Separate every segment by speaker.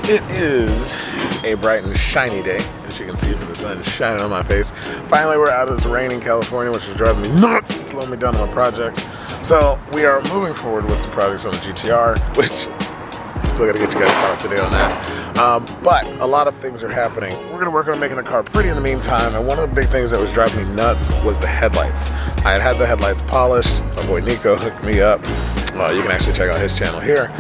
Speaker 1: It is a bright and shiny day, as you can see from the sun shining on my face. Finally, we're out of this rain in California, which is driving me nuts and slowing me down on my projects. So we are moving forward with some projects on the GT-R, which still gotta get you guys caught up today on that. But a lot of things are happening. We're gonna work on making the car pretty in the meantime, and one of the big things that was driving me nuts was the headlights. I had the headlights polished. My boy Nico hooked me up. You can actually check out his channel here.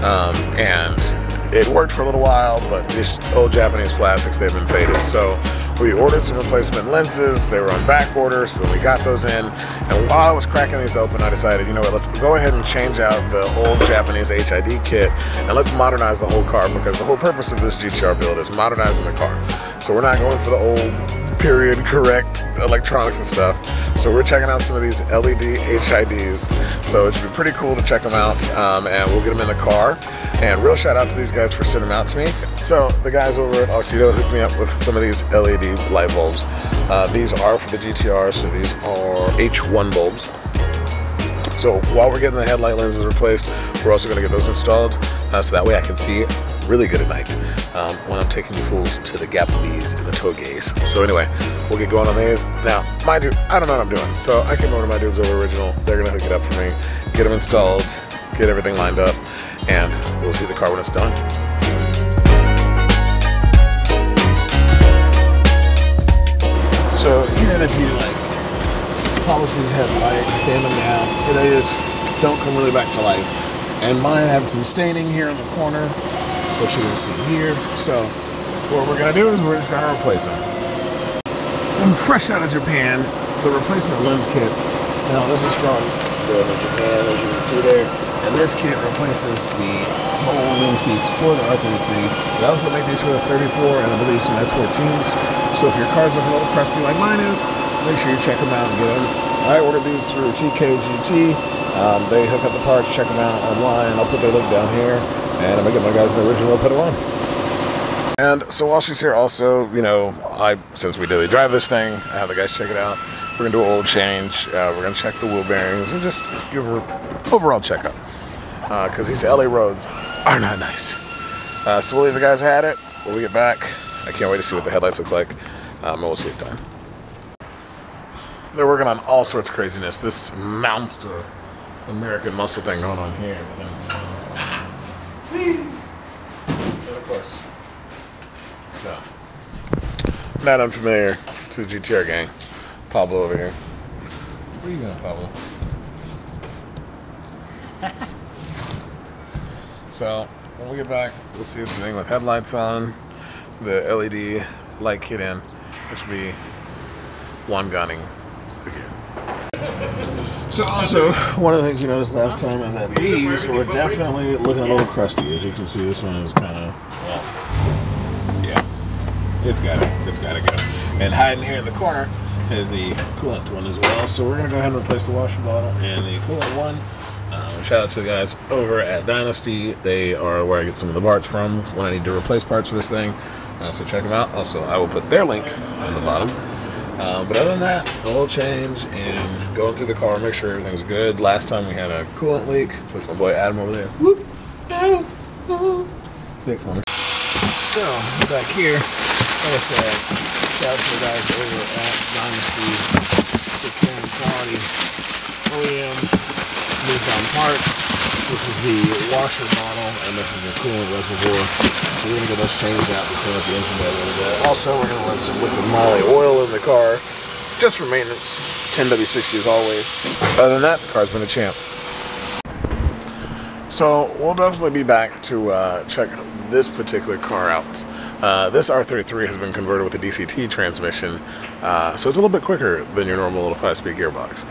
Speaker 1: And it worked for a little while, but these old Japanese plastics, they've been faded. So we ordered some replacement lenses. They were on back order, so then we got those in. And while I was cracking these open, I decided, you know what, let's go ahead and change out the old Japanese HID kit and let's modernize the whole car, because the whole purpose of this GT-R build is modernizing the car. So we're not going for the old period correct electronics and stuff. So we're checking out some of these LED HIDs. So it should be pretty cool to check them out, and we'll get them in the car. And real shout out to these guys for sending them out to me. So the guys over at Auxito hooked me up with some of these LED light bulbs. These are for the GT-R, so these are H1 bulbs. So while we're getting the headlight lenses replaced, we're also going to get those installed, so that way I can see really good at night when I'm taking you fools to the Gapabees and the Togeys. So anyway, we'll get going on these. Now, mind you, I don't know what I'm doing, so I came over to my dudes over Original. They're going to hook it up for me, get them installed, get everything lined up, and we'll see the car when it's done. So even if you polish these headlights, sand them down, they just don't come really back to life. And mine had some staining here in the corner, which you can see here. So what we're gonna do is we're just gonna replace them. I'm fresh out of Japan, the replacement lens kit. Now this is from Japan, as you can see there. And this kit replaces the whole lens piece for the R33. They also make these for the 34 and I believe some S14s. So if your car's looking a little crusty like mine is, make sure you check them out and get them. I ordered these through TKGT. They hook up the parts, check them out online. I'll put their link down here, and I'm gonna get my guys in the Original put it on. And so while she's here also, you know, since we daily drive this thing, I have the guys check it out. We're gonna do an oil change. We're gonna check the wheel bearings and just give her overall checkup. Because these LA roads are not nice. So we'll leave the guys at it. When we get back, I can't wait to see what the headlights look like. And we'll save time. They're working on all sorts of craziness. This monster American muscle thing going on here. And of course, so not unfamiliar to the GT-R gang. Pablo over here. Where are you going, Pablo? So when we get back, we'll see everything with headlights on, the LED light kit in, which will be one gunning again. So also, one of the things you noticed last time is that these were definitely looking a little crusty. As you can see, this one is kind of, well, yeah, it's gotta go. And hiding here in the corner is the coolant one as well. So we're gonna go ahead and replace the washer bottle and the coolant one. Shout out to the guys over at Dynosty. They are where I get some of the parts from when I need to replace parts for this thing. So check them out. Also, I will put their link on the bottom. But other than that, oil change and going through the car, make sure everything's good. Last time we had a coolant leak, which my boy Adam over there. Whoop. Fix one. So, back here, like I said, shout out to the guys over at Dynosty for carrying quality OEM Nissan parts. This is the washer bottle, and this is the coolant reservoir. So we're gonna get those changed out to clean up the engine bay a little bit. Also, we're gonna run some liquid moly oil in the car, just for maintenance. 10W60 as always. Other than that, the car's been a champ. So we'll definitely be back to check this particular car out. This R33 has been converted with a DCT transmission, so it's a little bit quicker than your normal little 5-speed gearbox.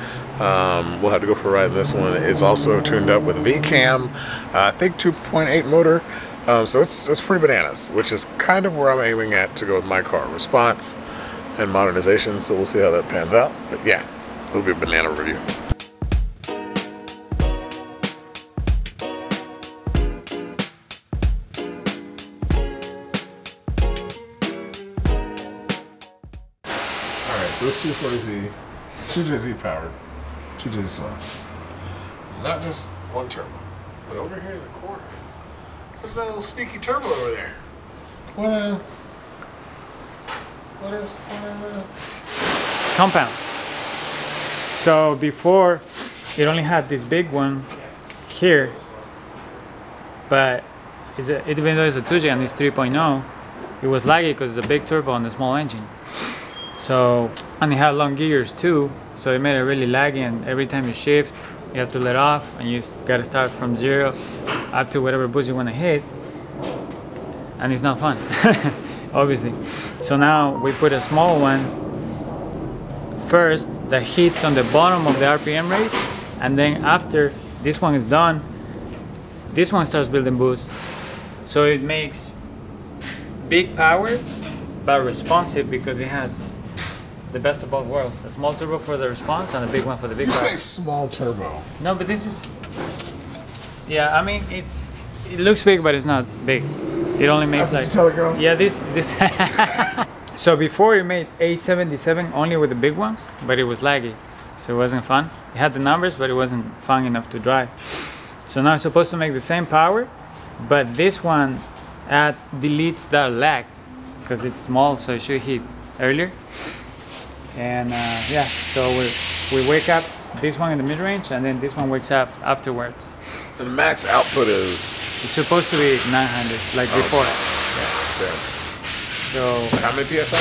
Speaker 1: We'll have to go for a ride in this one. It's also tuned up with a V-cam, I think 2.8 motor, so it's pretty bananas, which is kind of where I'm aiming at to go with my car. Response and modernization, so we'll see how that pans out. But yeah, it'll be a banana review. So this 240Z, 2JZ powered, 2JZ soft. Not just one turbo, but over here in the corner, there's that little sneaky turbo over there. What is
Speaker 2: compound. So before it only had this big one here, but even though it's a 2J and it's 3.0, it was laggy because it's a big turbo and a small engine. So, and it had long gears too, so it made it really laggy, and every time you shift you have to let off and you got to start from 0 up to whatever boost you want to hit, and it's not fun. Obviously. So now we put a small one first that hits on the bottom of the RPM rate, and then after this one is done, this one starts building boost. So it makes big power but responsive because it has the best of both worlds. A small turbo for the response and a big one for the big power.
Speaker 1: You say small turbo.
Speaker 2: No, but this is, yeah, I mean it looks big but it's not big. It only makes like,
Speaker 1: tell the girls.
Speaker 2: Yeah, this So before it made 877 only with the big one, but it was laggy, so it wasn't fun. It had the numbers, but it wasn't fun enough to drive. So now it's supposed to make the same power, but this one deletes that lag because it's small, so it should hit earlier. And yeah, so we wake up this one in the mid-range, and then this one wakes up afterwards.
Speaker 1: And the max output is?
Speaker 2: It's supposed to be 900, like before.
Speaker 1: Yeah.
Speaker 2: So
Speaker 1: how many PSI?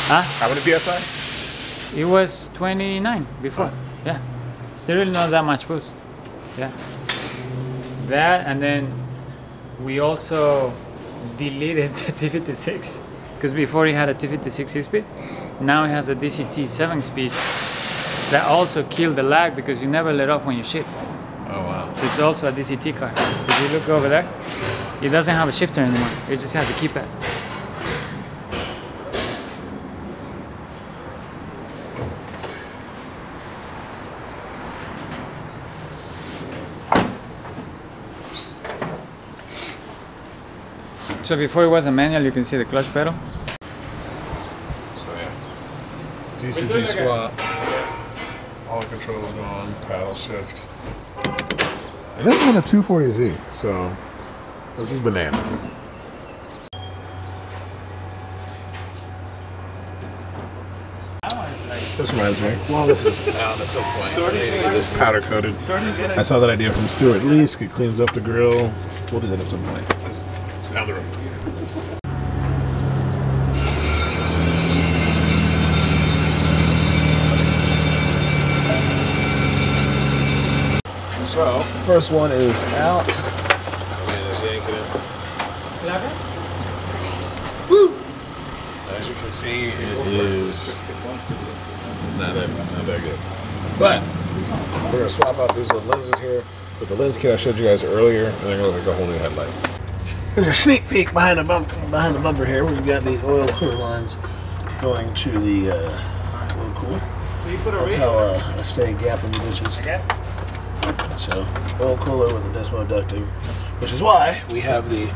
Speaker 2: Huh?
Speaker 1: How many PSI?
Speaker 2: It was 29 before. Yeah. Still really not that much boost. Yeah. That, and then we also deleted the T56 because before he had a T56 6-speed. Now he has a DCT 7-speed that also killed the lag because you never let off when you shift.
Speaker 1: Oh wow.
Speaker 2: So it's also a DCT car. If you look over there, it doesn't have a shifter anymore. It just has a keypad. So before it was a manual, you can see the clutch pedal.
Speaker 1: So yeah, DCT swap, all controls gone, paddle shift. And this is on a 240Z, so this is bananas. This reminds me, well, this is out at some point. I need to get this powder coated. I saw that idea from Stuart Leask. It cleans up the grill. We'll do that at some point. It's down the road. So, first one is out. Oh man, just yanking it. Woo! As you can see, it is not that good. But we're gonna swap out these little lenses here with the lens kit I showed you guys earlier, and they're gonna look like a whole new headlight. There's a sneak peek behind the bumper here. We've got the oil cooler lines going to the oil cooler. That's how I stay gap in the ditches. So, oil cooler with the Desmo ducting, which is why we have the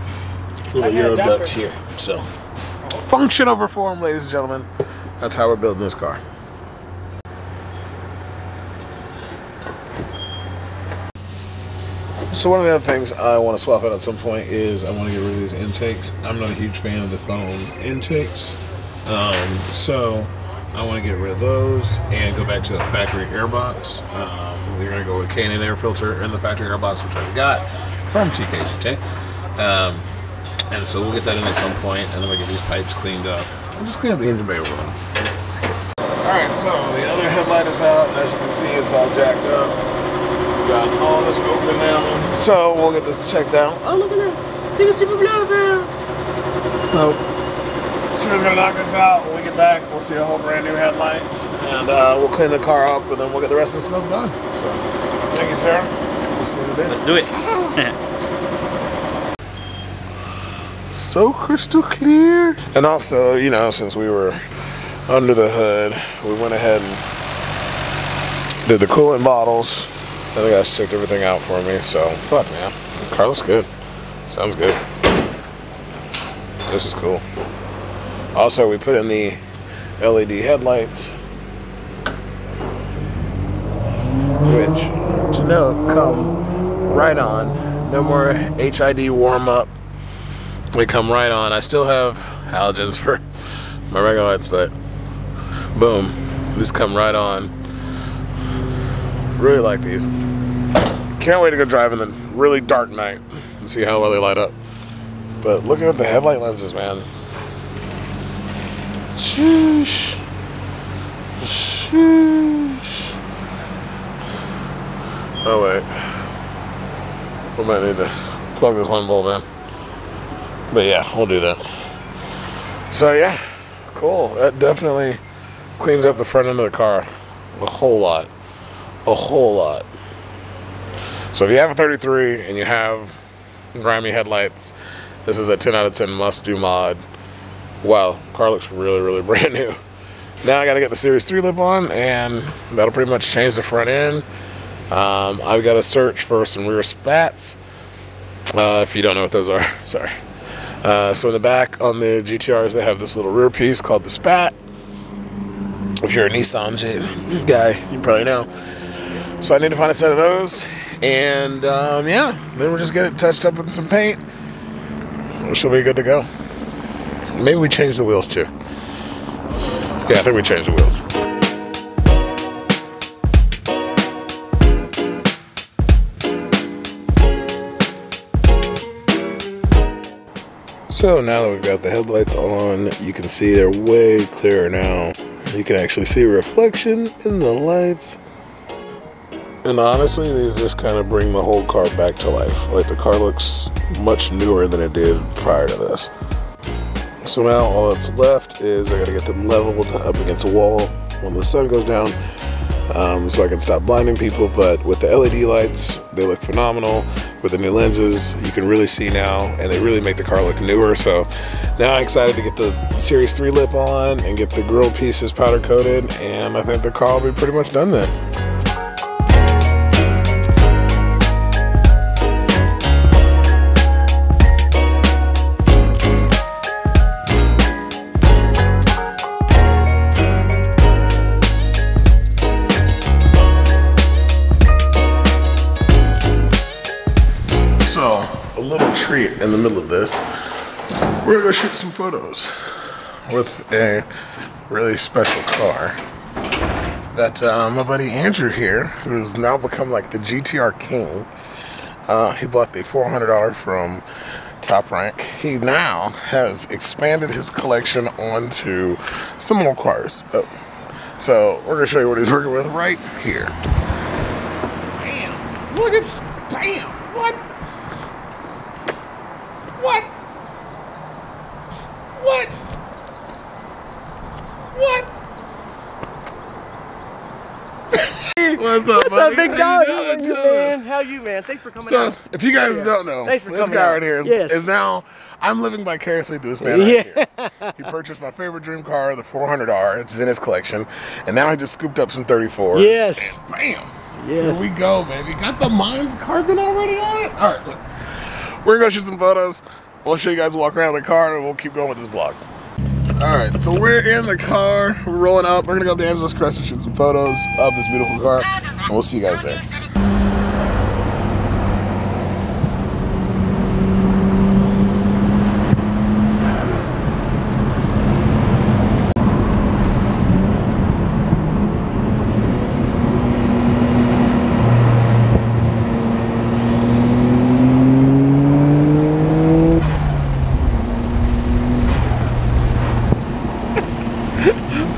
Speaker 1: little Euro ducts here. So, function over form, ladies and gentlemen. That's how we're building this car. So one of the other things I want to swap out at some point is I want to get rid of these intakes. I'm not a huge fan of the foam intakes. So I want to get rid of those and go back to a factory airbox. We're going to go with K&N air filter in the factory airbox, which I've got from TKGT. And so we'll get that in at some point, and then we'll get these pipes cleaned up. I'll just clean up the engine bay overall. Alright, so the other headlight is out. As you can see, it's all jacked up. We got all this open now. So we'll get this checked out. Oh, look at that. You can see my blood vessels. So, Stuart's going to knock this out. When we get back, we'll see a whole brand new headlight. And we'll clean the car up, and then we'll get the rest of the stuff done. So, thank you, sir. We'll see you in a bit.
Speaker 3: Let's do it.
Speaker 1: So crystal clear. And also, you know, since we were under the hood, we went ahead and did the coolant bottles. And the guys checked everything out for me. So, fuck, man. The car looks good. Sounds good. This is cool. Also, we put in the LED headlights, which, to know, come right on. No more HID warm up. They come right on. I still have halogens for my regular lights, but boom, just come right on. Really like these. Can't wait to go drive in the really dark night and see how well they light up. But looking at the headlight lenses, man. Sheesh. Sheesh. Oh wait. We might need to plug this one bulb in. But yeah, we'll do that. So yeah, cool. That definitely cleans up the front end of the car a whole lot. A whole lot. So if you have a 33 and you have grimy headlights, this is a 10 out of 10 must-do mod. Wow, car looks really, really brand new. Now I got to get the Series 3 lip on, and that'll pretty much change the front end. I've got to search for some rear spats. If you don't know what those are, sorry. So in the back on the GT-Rs, they have this little rear piece called the spat. If you're a Nissan guy, you probably know. So I need to find a set of those. And yeah, then we'll just get it touched up with some paint. She'll be good to go. Maybe we change the wheels too. Yeah, I think we changed the wheels. So now that we've got the headlights on, you can see they're way clearer now. You can actually see a reflection in the lights. And honestly, these just kind of bring the whole car back to life. Like, the car looks much newer than it did prior to this. So now all that's left is I gotta get them leveled up against a wall when the sun goes down, so I can stop blinding people. But with the LED lights, they look phenomenal. With the new lenses, you can really see now, and they really make the car look newer. So now I'm excited to get the Series 3 lip on and get the grille pieces powder coated, and I think the car will be pretty much done then. So, a little treat in the middle of this. We're gonna go shoot some photos with a really special car that my buddy Andrew here, who's now become like the GT-R king. He bought the $400 from Top Rank. He now has expanded his collection onto some more cars. So we're gonna show you what he's working with right here. Bam! Look at, bam! What? What? What? What? What's up, buddy?
Speaker 3: Big dog? How you, man? How you, man? Thanks for coming out.
Speaker 1: So, if you guys don't know, this guy right here is now, I'm living vicariously through this man right here. He purchased my favorite dream car, the 400R, which is in his collection, and now he just scooped up some 34s.
Speaker 3: Yes.
Speaker 1: And bam! Yes. Here we go, baby. Got the Mines carbon already on it? All right, look. We're gonna go shoot some photos. We'll show you guys walk around the car, and we'll keep going with this vlog. All right, so we're in the car. We're rolling up. We're gonna go up to Angeles Crest and shoot some photos of this beautiful car, and we'll see you guys there.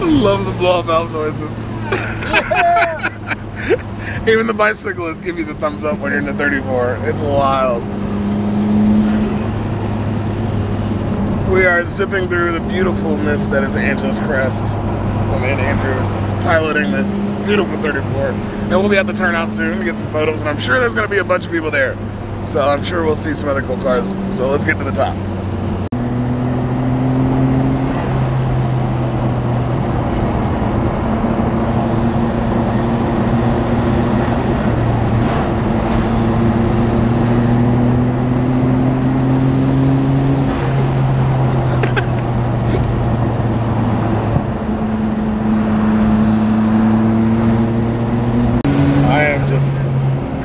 Speaker 1: Love the blow up valve noises. Even the bicyclists give you the thumbs up when you're in the 34. It's wild. We are zipping through the beautiful mist that is Angeles Crest. My man Andrew is piloting this beautiful 34. And we'll be at the turnout soon to get some photos, and I'm sure there's going to be a bunch of people there. So I'm sure we'll see some other cool cars. So let's get to the top.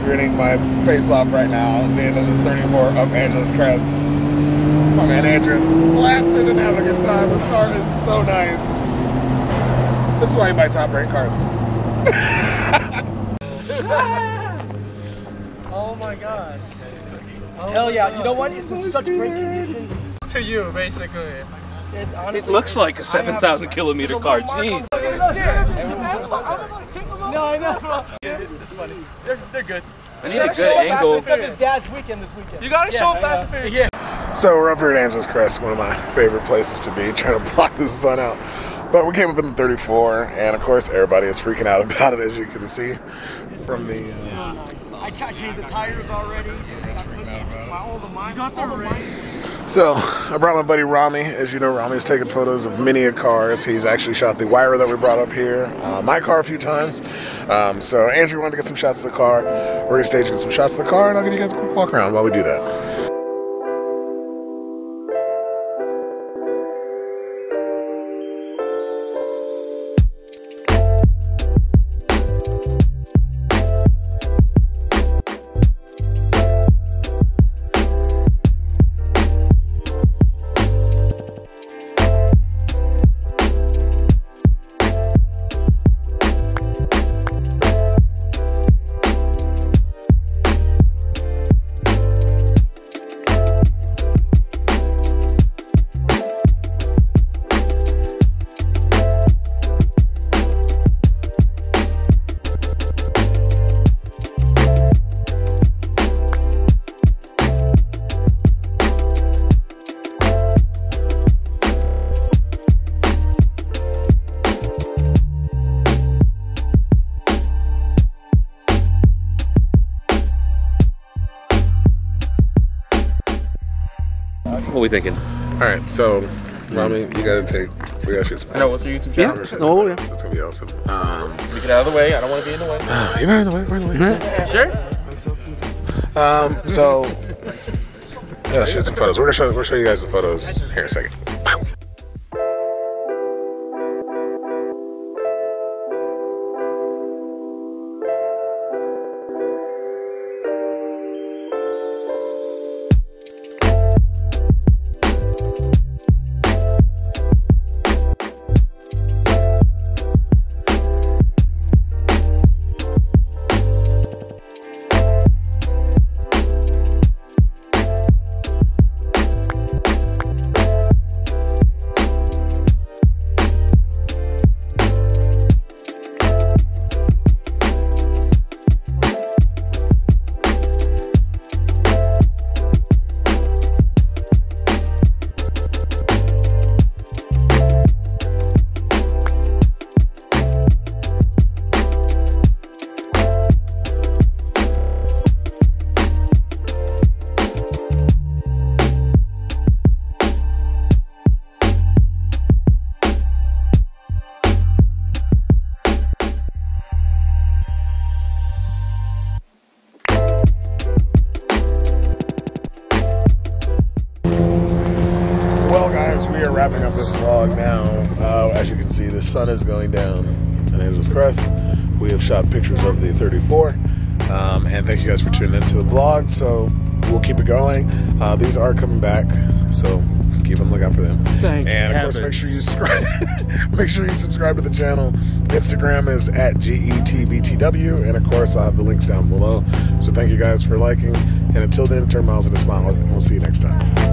Speaker 1: Grinning my face off right now at the end of this 34 up Angeles Crest. My man Andrew's blasted and having a good time. His car is so nice. This is why you buy top rank cars.
Speaker 3: Oh my god. Hell yeah, you know what? It's in such great condition.
Speaker 2: To you, basically.
Speaker 3: It
Speaker 4: looks like a 7,000 kilometer car. Jeez.
Speaker 3: No, I know. It's funny. They're good.
Speaker 4: I need a good angle.
Speaker 3: It's got his dad's weekend this weekend.
Speaker 4: You gotta show Fast and Furious.
Speaker 3: Yeah.
Speaker 1: So we're up here at Angeles Crest, one of my favorite places to be, trying to block the sun out. But we came up in the 34, and of course everybody is freaking out about it, as you can see from the.
Speaker 3: I changed the tires already.
Speaker 1: So I brought my buddy Rami. As you know, Rami has taken photos of many cars. He's actually shot the Wire that we brought up here, my car a few times. So Andrew wanted to get some shots of the car. We're gonna stage and get some shots of the car, and I'll give you guys a quick walk around while we do that.
Speaker 4: What are we thinking?
Speaker 1: Alright, so Rami, we gotta shoot some.
Speaker 3: I know, what's your YouTube channel?
Speaker 1: Yeah. Oh, yeah. So it's gonna be awesome.
Speaker 3: We get out of the way. I don't want to be in the way.
Speaker 1: You're not in the way. We're in the way.
Speaker 3: Sure.
Speaker 1: So yeah, shoot some photos. We'll show you guys the photos here in a second. Well guys, we are wrapping up this vlog now. As you can see, the sun is going down at Angeles Crest. We have shot pictures of the 34. And thank you guys for tuning into the vlog. So we'll keep it going. These are coming back, so keep on the lookout for them. And of course, make sure you subscribe. Make sure you subscribe to the channel. Instagram is @GETBTW, and of course, I'll have the links down below. So thank you guys for liking. And until then, turn miles into smiles, and we'll see you next time.